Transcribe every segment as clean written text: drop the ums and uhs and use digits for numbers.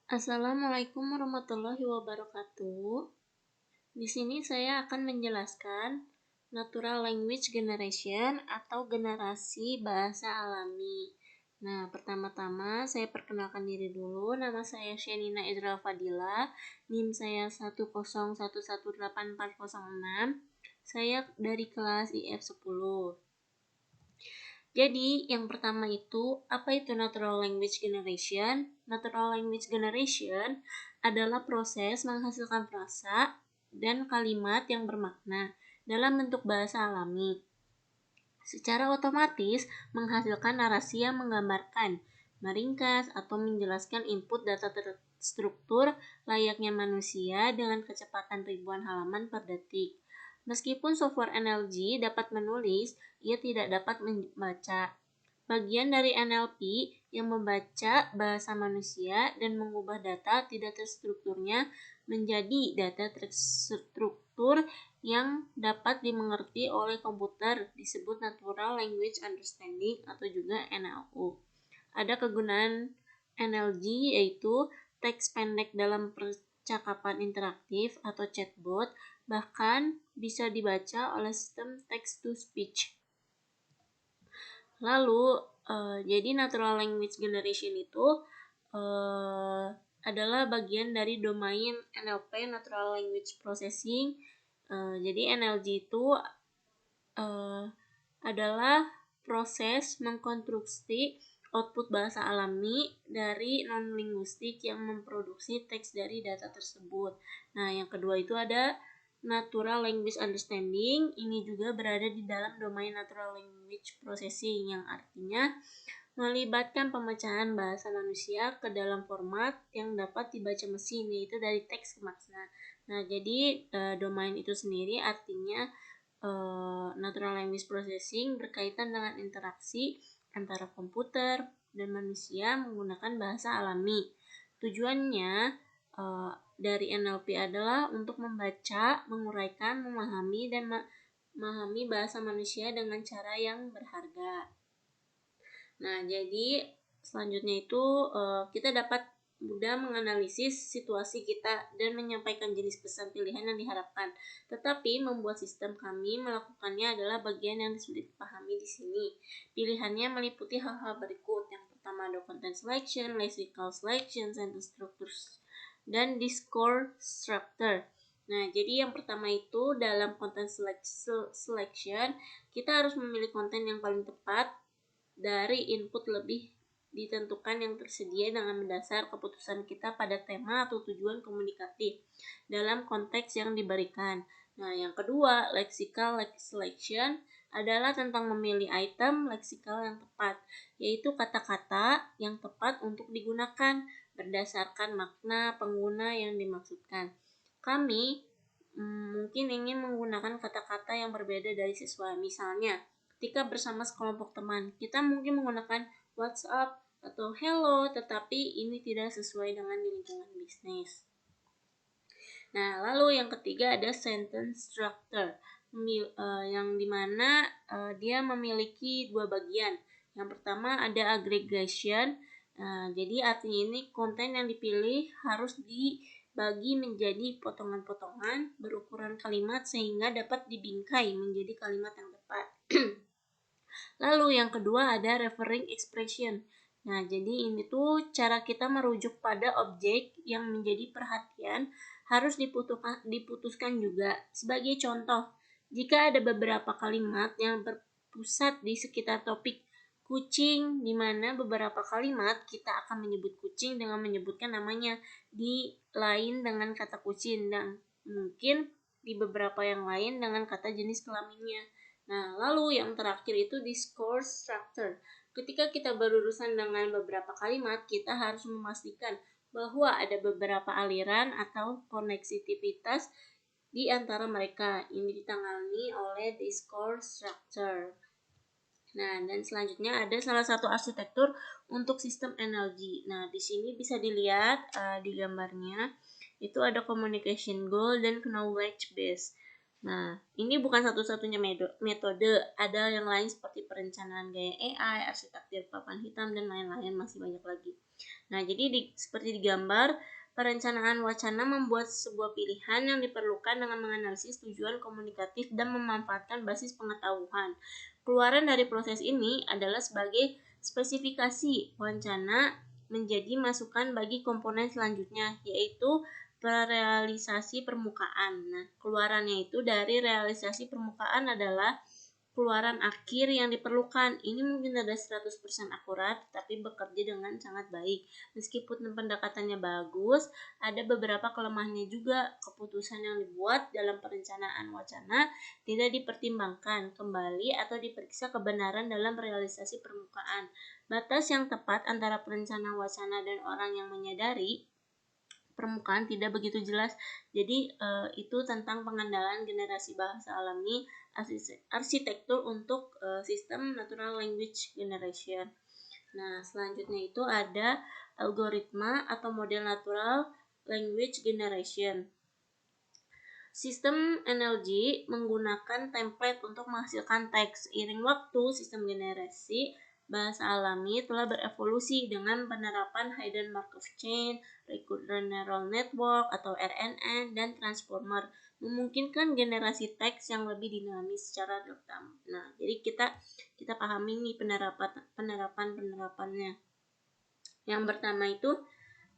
Assalamualaikum warahmatullahi wabarakatuh. Di sini saya akan menjelaskan Natural Language Generation atau generasi bahasa alami. Nah, pertama-tama saya perkenalkan diri dulu. Nama saya Shenina Idral Fadila. NIM saya 101118406. Saya dari kelas IF 10. Jadi, yang pertama itu, apa itu Natural Language Generation? Natural Language Generation adalah proses menghasilkan frasa dan kalimat yang bermakna dalam bentuk bahasa alami. Secara otomatis menghasilkan narasi yang menggambarkan, meringkas, atau menjelaskan input data terstruktur layaknya manusia dengan kecepatan ribuan halaman per detik. Meskipun software NLG dapat menulis, ia tidak dapat membaca. Bagian dari NLP yang membaca bahasa manusia dan mengubah data tidak terstrukturnya menjadi data terstruktur yang dapat dimengerti oleh komputer disebut Natural Language Understanding atau juga NLU. Ada kegunaan NLG yaitu teks pendek dalam percakapan interaktif atau chatbot, bahkan bisa dibaca oleh sistem text-to-speech. Lalu, jadi Natural Language Generation itu adalah bagian dari domain NLP, Natural Language Processing. Jadi NLG itu adalah proses mengkonstruksi output bahasa alami dari non-linguistik yang memproduksi teks dari data tersebut. Nah, yang kedua itu ada Natural Language Understanding. Ini juga berada di dalam domain Natural Language Processing yang artinya melibatkan pemecahan bahasa manusia ke dalam format yang dapat dibaca mesin, yaitu dari teks ke makna. Nah, jadi domain itu sendiri artinya Natural Language Processing berkaitan dengan interaksi antara komputer dan manusia menggunakan bahasa alami. Tujuannya dari NLP adalah untuk membaca, menguraikan, memahami, dan memahami bahasa manusia dengan cara yang berharga. Nah, jadi selanjutnya itu kita dapat mudah menganalisis situasi kita dan menyampaikan jenis pesan pilihan yang diharapkan. Tetapi membuat sistem kami melakukannya adalah bagian yang sulit dipahami di sini. Pilihannya meliputi hal-hal berikut. Yang pertama ada content selection, lexical selection, sentence structures, dan discourse structure. Nah, jadi yang pertama itu dalam content selection, kita harus memilih konten yang paling tepat dari input lebih ditentukan yang tersedia dengan mendasar keputusan kita pada tema atau tujuan komunikatif dalam konteks yang diberikan. Nah, yang kedua, lexical selection adalah tentang memilih item leksikal yang tepat, yaitu kata-kata yang tepat untuk digunakan berdasarkan makna pengguna yang dimaksudkan. Kami mungkin ingin menggunakan kata-kata yang berbeda dari siswa. Misalnya, ketika bersama sekelompok teman, kita mungkin menggunakan WhatsApp atau hello, tetapi ini tidak sesuai dengan lingkungan bisnis. Nah, lalu yang ketiga ada sentence structure, yang dimana dia memiliki dua bagian. Yang pertama ada aggregation, jadi artinya ini konten yang dipilih harus dibagi menjadi potongan-potongan berukuran kalimat sehingga dapat dibingkai menjadi kalimat yang tepat. Lalu yang kedua ada referring expression. Nah, jadi ini tuh cara kita merujuk pada objek yang menjadi perhatian harus diputuskan juga. Sebagai contoh, jika ada beberapa kalimat yang berpusat di sekitar topik kucing, di mana beberapa kalimat kita akan menyebut kucing dengan menyebutkan namanya di lain dengan kata kucing, dan mungkin di beberapa yang lain dengan kata jenis kelaminnya. Nah, lalu yang terakhir itu discourse structure. Ketika kita berurusan dengan beberapa kalimat, kita harus memastikan bahwa ada beberapa aliran atau koneksivitas di antara mereka. Ini ditangani oleh discourse structure. Nah, dan selanjutnya ada salah satu arsitektur untuk sistem NLG. Nah, di sini bisa dilihat di gambarnya, itu ada communication goal dan knowledge base. Nah, ini bukan satu-satunya metode, ada yang lain seperti perencanaan gaya AI, arsitektur papan hitam, dan lain-lain, masih banyak lagi. Nah, jadi seperti digambar, perencanaan wacana membuat sebuah pilihan yang diperlukan dengan menganalisis tujuan komunikatif dan memanfaatkan basis pengetahuan. Keluaran dari proses ini adalah sebagai spesifikasi wacana menjadi masukan bagi komponen selanjutnya, yaitu realisasi permukaan. Nah, keluarannya itu dari realisasi permukaan adalah keluaran akhir yang diperlukan. Ini mungkin tidak 100% akurat, tapi bekerja dengan sangat baik. Meskipun pendekatannya bagus, ada beberapa kelemahannya juga. Keputusan yang dibuat dalam perencanaan wacana tidak dipertimbangkan kembali atau diperiksa kebenaran dalam realisasi permukaan. Batas yang tepat antara perencana wacana dan orang yang menyadari permukaan tidak begitu jelas. Jadi itu tentang pengandalan generasi bahasa alami, arsitektur untuk sistem natural language generation. Nah, selanjutnya itu ada algoritma atau model natural language generation. Sistem NLG menggunakan template untuk menghasilkan teks. Seiring waktu, sistem generasi bahasa alami telah berevolusi dengan penerapan Hidden Markov Chain, Recurrent Neural Network atau RNN, dan Transformer, memungkinkan generasi teks yang lebih dinamis secara real-time. Nah, jadi kita pahami nih penerapannya. Yang pertama itu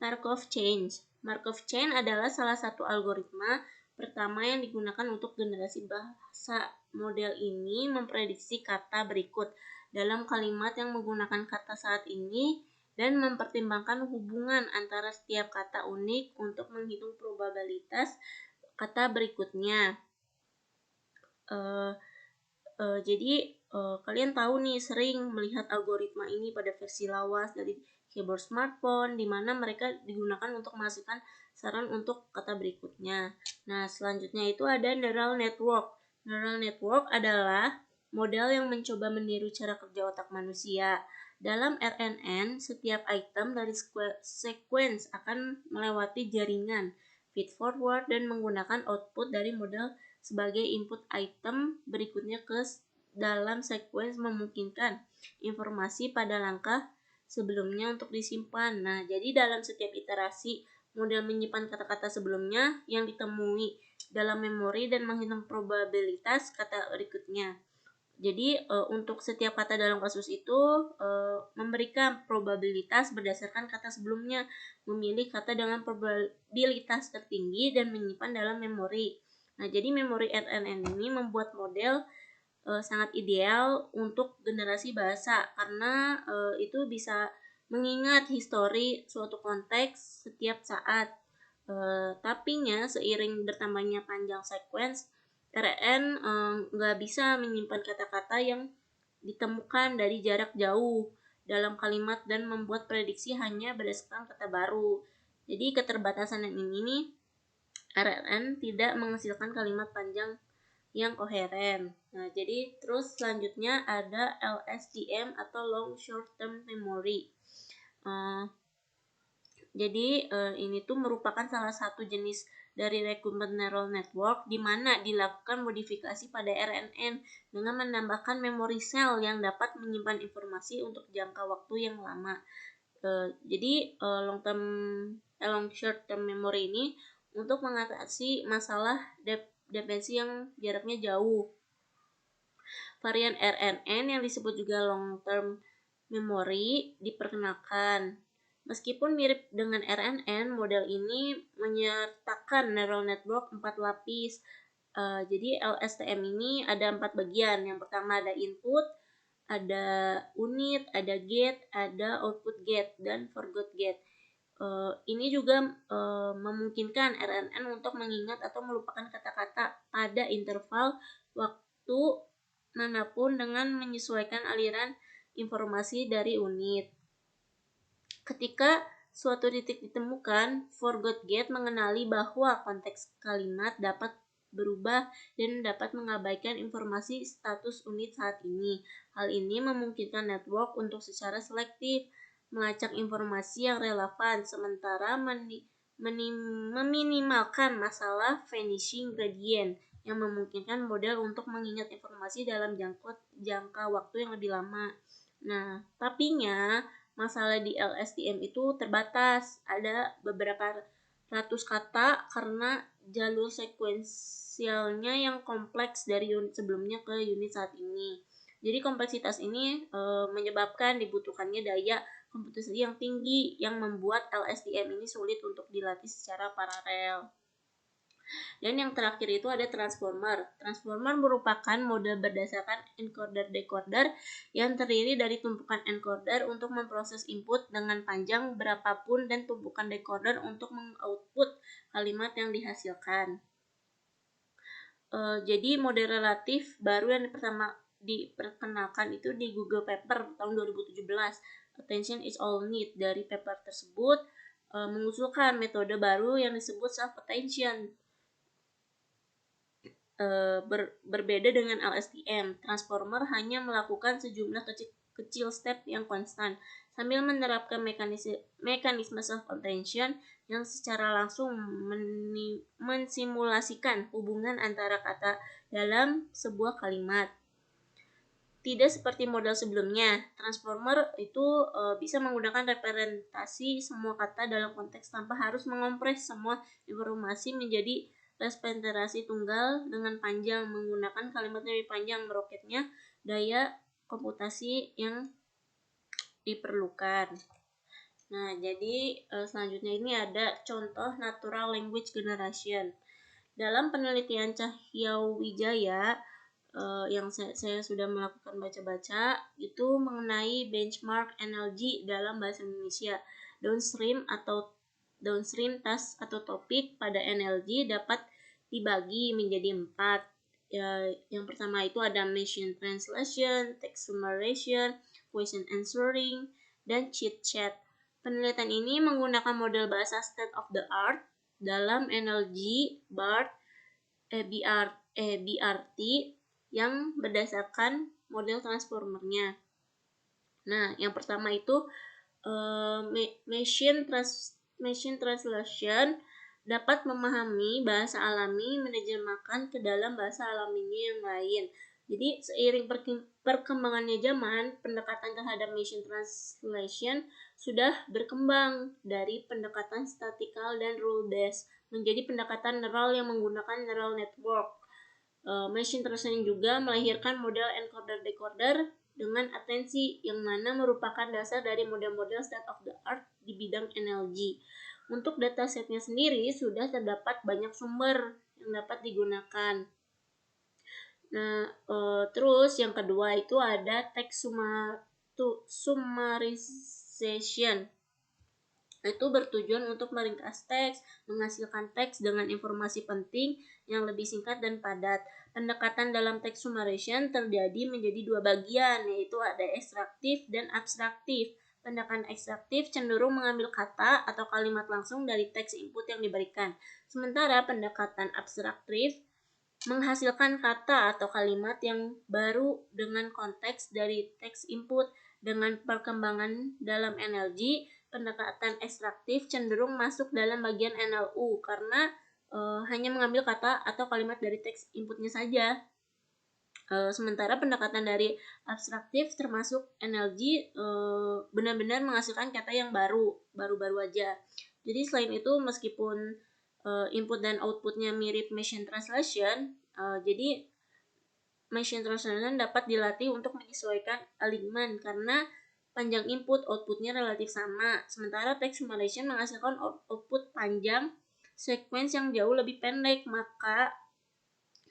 Markov Chain. Markov Chain adalah salah satu algoritma pertama yang digunakan untuk generasi bahasa. Model ini memprediksi kata berikut dalam kalimat yang menggunakan kata saat ini dan mempertimbangkan hubungan antara setiap kata unik untuk menghitung probabilitas kata berikutnya. Jadi kalian tahu nih sering melihat algoritma ini pada versi lawas dari keyboard smartphone, di mana mereka digunakan untuk menghasilkan saran untuk kata berikutnya. Nah, selanjutnya itu ada neural network. Neural network adalah model yang mencoba meniru cara kerja otak manusia. Dalam RNN, setiap item dari sequence akan melewati jaringan feed forward dan menggunakan output dari model sebagai input item berikutnya ke dalam sequence, memungkinkan informasi pada langkah sebelumnya untuk disimpan. Nah, jadi dalam setiap iterasi, model menyimpan kata-kata sebelumnya yang ditemui dalam memori dan menghitung probabilitas kata berikutnya. Jadi untuk setiap kata dalam kasus itu memberikan probabilitas berdasarkan kata sebelumnya, memilih kata dengan probabilitas tertinggi dan menyimpan dalam memori. Nah, jadi memori RNN ini membuat model sangat ideal untuk generasi bahasa karena itu bisa mengingat histori suatu konteks setiap saat. Tapinya seiring bertambahnya panjang sequence, RN nggak bisa menyimpan kata-kata yang ditemukan dari jarak jauh dalam kalimat dan membuat prediksi hanya berdasarkan kata baru. Jadi keterbatasan ini nih, RNN tidak menghasilkan kalimat panjang yang koheren. Nah, jadi terus selanjutnya ada LSTM atau Long Short Term Memory. Jadi ini tuh merupakan salah satu jenis dari Recurrent Neural Network di mana dilakukan modifikasi pada RNN dengan menambahkan memori sel yang dapat menyimpan informasi untuk jangka waktu yang lama. Jadi long short term memory ini untuk mengatasi masalah dependensi yang jaraknya jauh. Varian RNN yang disebut juga long term memory diperkenalkan. Meskipun mirip dengan RNN, model ini menyertakan neural network 4 lapis. Jadi LSTM ini ada 4 bagian. Yang pertama ada input, ada unit, ada gate, ada output gate, dan forgot gate. Ini juga memungkinkan RNN untuk mengingat atau melupakan kata-kata pada interval waktu manapun dengan menyesuaikan aliran informasi dari unit. Ketika suatu titik ditemukan, forgot gate mengenali bahwa konteks kalimat dapat berubah dan dapat mengabaikan informasi status unit saat ini. Hal ini memungkinkan network untuk secara selektif melacak informasi yang relevan, sementara meminimalkan masalah vanishing gradient yang memungkinkan model untuk mengingat informasi dalam jangka waktu yang lebih lama. Nah, tapinya masalah di LSTM itu terbatas, ada beberapa ratus kata karena jalur sekuensialnya yang kompleks dari unit sebelumnya ke unit saat ini. Jadi kompleksitas ini menyebabkan dibutuhkannya daya komputasi yang tinggi yang membuat LSTM ini sulit untuk dilatih secara paralel. Dan yang terakhir itu ada transformer. Transformer merupakan model berdasarkan encoder-decoder yang terdiri dari tumpukan encoder untuk memproses input dengan panjang berapapun dan tumpukan decoder untuk mengoutput kalimat yang dihasilkan. Jadi model relatif baru yang pertama diperkenalkan itu di Google Paper tahun 2017. Attention is all need. Dari paper tersebut mengusulkan metode baru yang disebut self attention. Berbeda dengan LSTM, transformer hanya melakukan sejumlah kecil step yang konstan sambil menerapkan mekanisme self attention yang secara langsung mensimulasikan hubungan antara kata dalam sebuah kalimat. Tidak seperti model sebelumnya, transformer itu bisa menggunakan representasi semua kata dalam konteks tanpa harus mengompres semua informasi menjadi representasi tunggal dengan panjang. Menggunakan kalimat lebih panjang, meroketnya daya komputasi yang diperlukan. Nah, jadi selanjutnya ini ada contoh natural language generation. Dalam penelitian Cahyawijaya yang saya sudah melakukan baca-baca itu mengenai benchmark NLG dalam bahasa Indonesia. Downstream task atau topik pada NLG dapat dibagi menjadi 4. Yang pertama itu ada machine translation, text summarization, question answering, dan chit chat. Penelitian ini menggunakan model bahasa state of the art dalam NLG BRT yang berdasarkan model transformernya. Nah, yang pertama itu machine translation dapat memahami bahasa alami menerjemahkan ke dalam bahasa alaminya yang lain. Jadi seiring perkembangannya zaman, pendekatan terhadap machine translation sudah berkembang dari pendekatan statikal dan rule based menjadi pendekatan neural yang menggunakan neural network. Machine translation juga melahirkan model encoder-decoder dengan atensi yang mana merupakan dasar dari model-model state of the art di bidang NLG. Untuk datasetnya sendiri sudah terdapat banyak sumber yang dapat digunakan. Nah, terus yang kedua itu ada text summarization. Itu bertujuan untuk meringkas teks, menghasilkan teks dengan informasi penting yang lebih singkat dan padat. Pendekatan dalam text summarization terjadi menjadi 2 bagian, yaitu ada ekstraktif dan abstraktif. Pendekatan ekstraktif cenderung mengambil kata atau kalimat langsung dari teks input yang diberikan. Sementara pendekatan abstraktif menghasilkan kata atau kalimat yang baru dengan konteks dari teks input. Dengan perkembangan dalam NLG, pendekatan ekstraktif cenderung masuk dalam bagian NLU karena hanya mengambil kata atau kalimat dari teks inputnya saja. Sementara pendekatan dari abstraktif termasuk NLG benar-benar menghasilkan kata yang baru-baru aja. Jadi selain itu meskipun input dan outputnya mirip machine translation, jadi machine translation dapat dilatih untuk menyesuaikan alignment karena panjang input outputnya relatif sama. Sementara text summarization menghasilkan output panjang sequence yang jauh lebih pendek, maka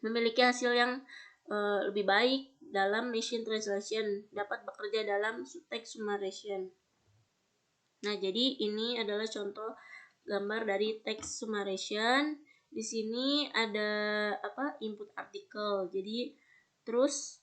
memiliki hasil yang lebih baik dalam machine translation dapat bekerja dalam text summarization. Nah, jadi ini adalah contoh gambar dari text summarization. Di sini ada input artikel. Jadi terus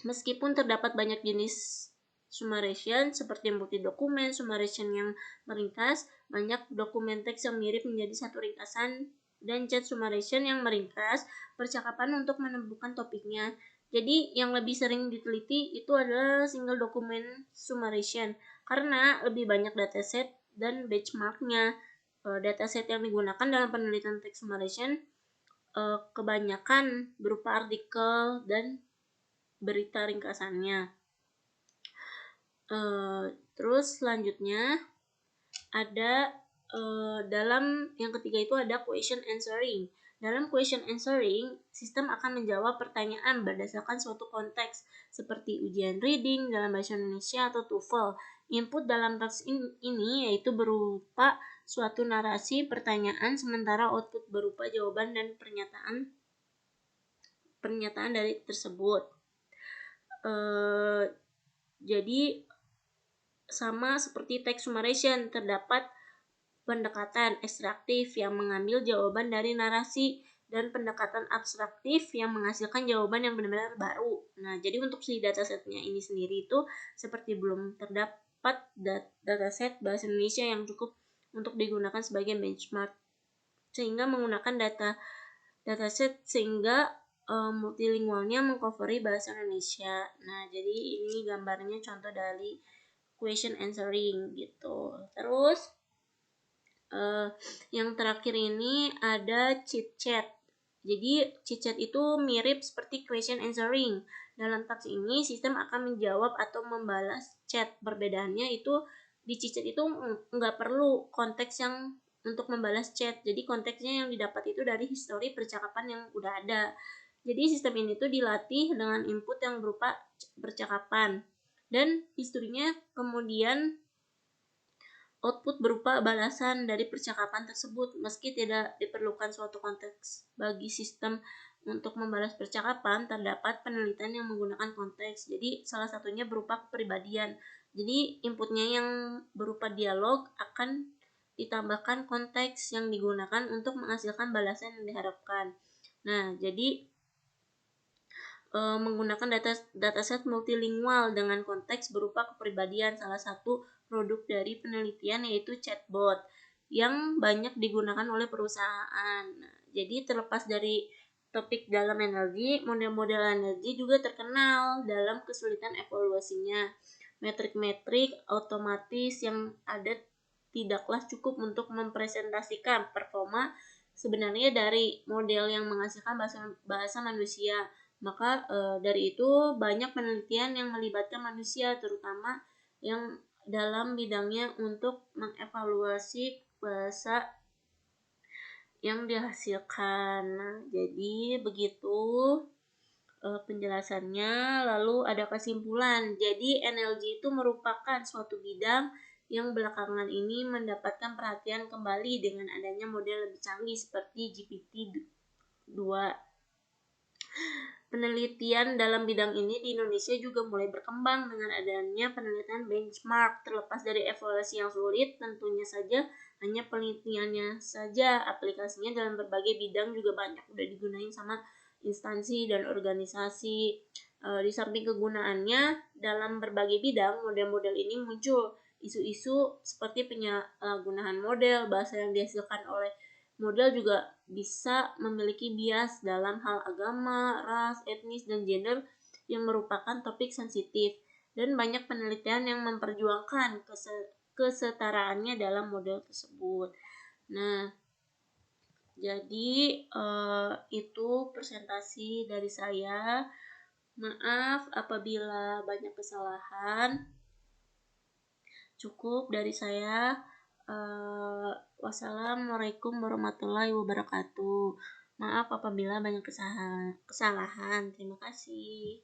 meskipun terdapat banyak jenis summarization seperti multi dokumen, summarization yang meringkas, banyak dokumen teks yang mirip menjadi satu ringkasan, dan chat summarization yang meringkas percakapan untuk menemukan topiknya. Jadi yang lebih sering diteliti itu adalah single document summarization karena lebih banyak dataset dan benchmarknya. Dataset yang digunakan dalam penelitian text summarization kebanyakan berupa artikel dan berita ringkasannya. Terus selanjutnya ada dalam yang ketiga itu ada question answering. Dalam question answering, sistem akan menjawab pertanyaan berdasarkan suatu konteks seperti ujian reading dalam bahasa Indonesia atau TOEFL. Input dalam teks ini yaitu berupa suatu narasi pertanyaan, sementara output berupa jawaban dan pernyataan dari tersebut. Jadi sama seperti text summarization, terdapat pendekatan ekstraktif yang mengambil jawaban dari narasi dan pendekatan abstraktif yang menghasilkan jawaban yang benar-benar baru. Nah, jadi untuk si datasetnya ini sendiri itu seperti belum terdapat dataset bahasa Indonesia yang cukup untuk digunakan sebagai benchmark, sehingga menggunakan dataset sehingga multilingualnya mengcoveri bahasa Indonesia. Nah, jadi ini gambarnya contoh dari question answering gitu. Terus yang terakhir ini ada chit chat. Jadi chit chat itu mirip seperti question answering. Dalam teks ini sistem akan menjawab atau membalas chat. Perbedaannya itu di chit chat itu nggak perlu konteks yang untuk membalas chat. Jadi konteksnya yang didapat itu dari histori percakapan yang udah ada. Jadi sistem ini tuh dilatih dengan input yang berupa percakapan dan historinya kemudian output berupa balasan dari percakapan tersebut. Meski tidak diperlukan suatu konteks bagi sistem untuk membalas percakapan, terdapat penelitian yang menggunakan konteks. Jadi salah satunya berupa kepribadian. Jadi inputnya yang berupa dialog akan ditambahkan konteks yang digunakan untuk menghasilkan balasan yang diharapkan. Nah, jadi menggunakan dataset multilingual dengan konteks berupa kepribadian, salah satu produk dari penelitian yaitu chatbot yang banyak digunakan oleh perusahaan. Nah, jadi terlepas dari topik dalam energi, model-model energi juga terkenal dalam kesulitan evaluasinya. Metrik-metrik otomatis yang ada tidaklah cukup untuk mempresentasikan performa sebenarnya dari model yang menghasilkan bahasa manusia. Maka dari itu banyak penelitian yang melibatkan manusia, terutama yang dalam bidangnya untuk mengevaluasi bahasa yang dihasilkan. Nah, jadi begitu penjelasannya. Lalu ada kesimpulan. Jadi NLG itu merupakan suatu bidang yang belakangan ini mendapatkan perhatian kembali dengan adanya model lebih canggih seperti GPT-2. Penelitian dalam bidang ini di Indonesia juga mulai berkembang dengan adanya penelitian benchmark. Terlepas dari evaluasi yang sulit, tentunya saja hanya penelitiannya saja, aplikasinya dalam berbagai bidang juga banyak udah digunain sama instansi dan organisasi. Di samping kegunaannya dalam berbagai bidang, model-model ini muncul isu-isu seperti penyalahgunaan model, bahasa yang dihasilkan oleh model juga bisa memiliki bias dalam hal agama, ras, etnis, dan gender yang merupakan topik sensitif, dan banyak penelitian yang memperjuangkan kesetaraannya dalam model tersebut. Nah, jadi itu presentasi dari saya. Maaf apabila banyak kesalahan. Cukup dari saya. Wassalamualaikum warahmatullahi wabarakatuh. Maaf apabila banyak kesalahan. Terima kasih.